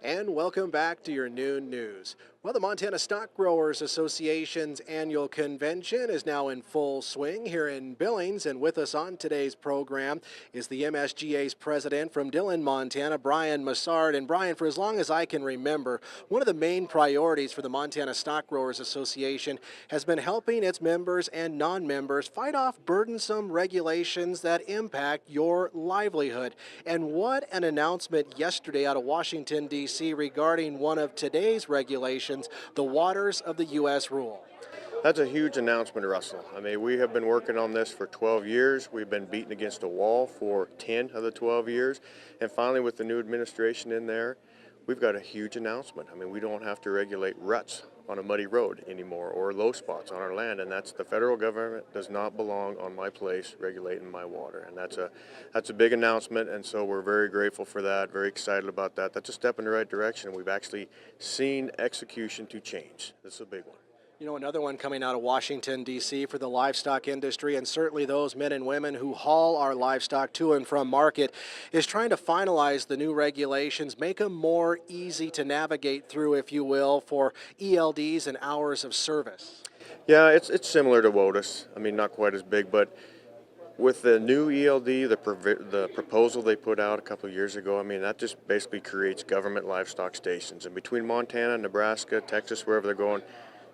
And welcome back to your noon news. Well, the Montana Stockgrowers Association's annual convention is now in full swing here in Billings, and with us on today's program is the MSGA's president from Dillon, Montana, Bryan Mussard. And Bryan, for as long as I can remember, one of the main priorities for the Montana Stockgrowers Association has been helping its members and non-members fight off burdensome regulations that impact your livelihood. And what an announcement yesterday out of Washington, D.C. regarding one of today's regulations, the Waters of the U.S. rule. That's a huge announcement, Russell. I mean, we have been working on this for 12 years. We've been beaten against a wall for 10 of the 12 years. And finally, with the new administration in there, we've got a huge announcement. I mean, we don't have to regulate ruts on a muddy road anymore or low spots on our land, and that's the federal government does not belong on my place regulating my water, and that's a big announcement, and so we're very grateful for that, very excited about that. That's a step in the right direction. We've actually seen execution to change. This is a big one. You know, another one coming out of Washington, D.C. for the livestock industry, and certainly those men and women who haul our livestock to and from market, is trying to finalize the new regulations, make them more easy to navigate through, if you will, for ELDs and hours of service. Yeah, it's similar to WOTUS. I mean, not quite as big, but with the new ELD, the proposal they put out a couple of years ago, I mean, that just basically creates government livestock stations. And between Montana, Nebraska, Texas, wherever they're going,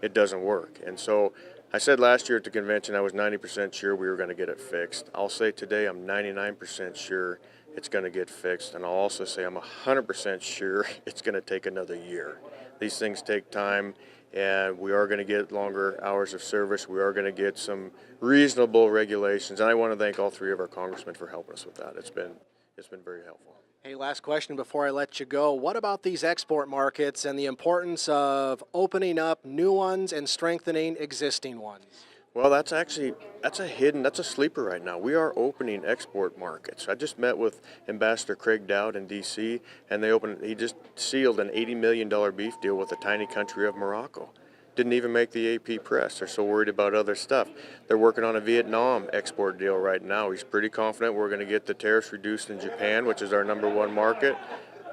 it doesn't work. And so I said last year at the convention I was 90% sure we were going to get it fixed. I'll say today I'm 99% sure it's going to get fixed, and I'll also say I'm 100% sure it's going to take another year. These things take time, and we are going to get longer hours of service. We are going to get some reasonable regulations, and I want to thank all three of our congressmen for helping us with that. It's been very helpful. Hey, last question before I let you go. What about these export markets and the importance of opening up new ones and strengthening existing ones? Well, that's a sleeper right now. We are opening export markets. I just met with Ambassador Craig Dowd in D.C., and he just sealed an $80 million beef deal with the tiny country of Morocco. Didn't even make the AP press. They're so worried about other stuff. They're working on a Vietnam export deal right now. He's pretty confident we're going to get the tariffs reduced in Japan, which is our #1 market.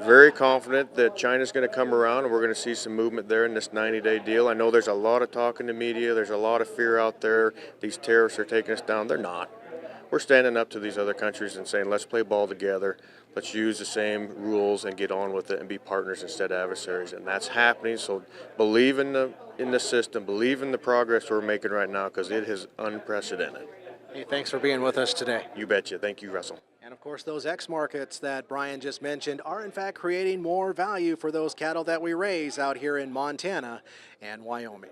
Very confident that China's going to come around and we're going to see some movement there in this 90-day deal. I know there's a lot of talk in the media. There's a lot of fear out there. These tariffs are taking us down. They're not. We're standing up to these other countries and saying, let's play ball together. Let's use the same rules and get on with it and be partners instead of adversaries. And that's happening. So believe in the system, believe in the progress we're making right now, because it is unprecedented. Hey, thanks for being with us today. You betcha. Thank you, Russell. And of course, those X markets that Bryan just mentioned are in fact creating more value for those cattle that we raise out here in Montana and Wyoming.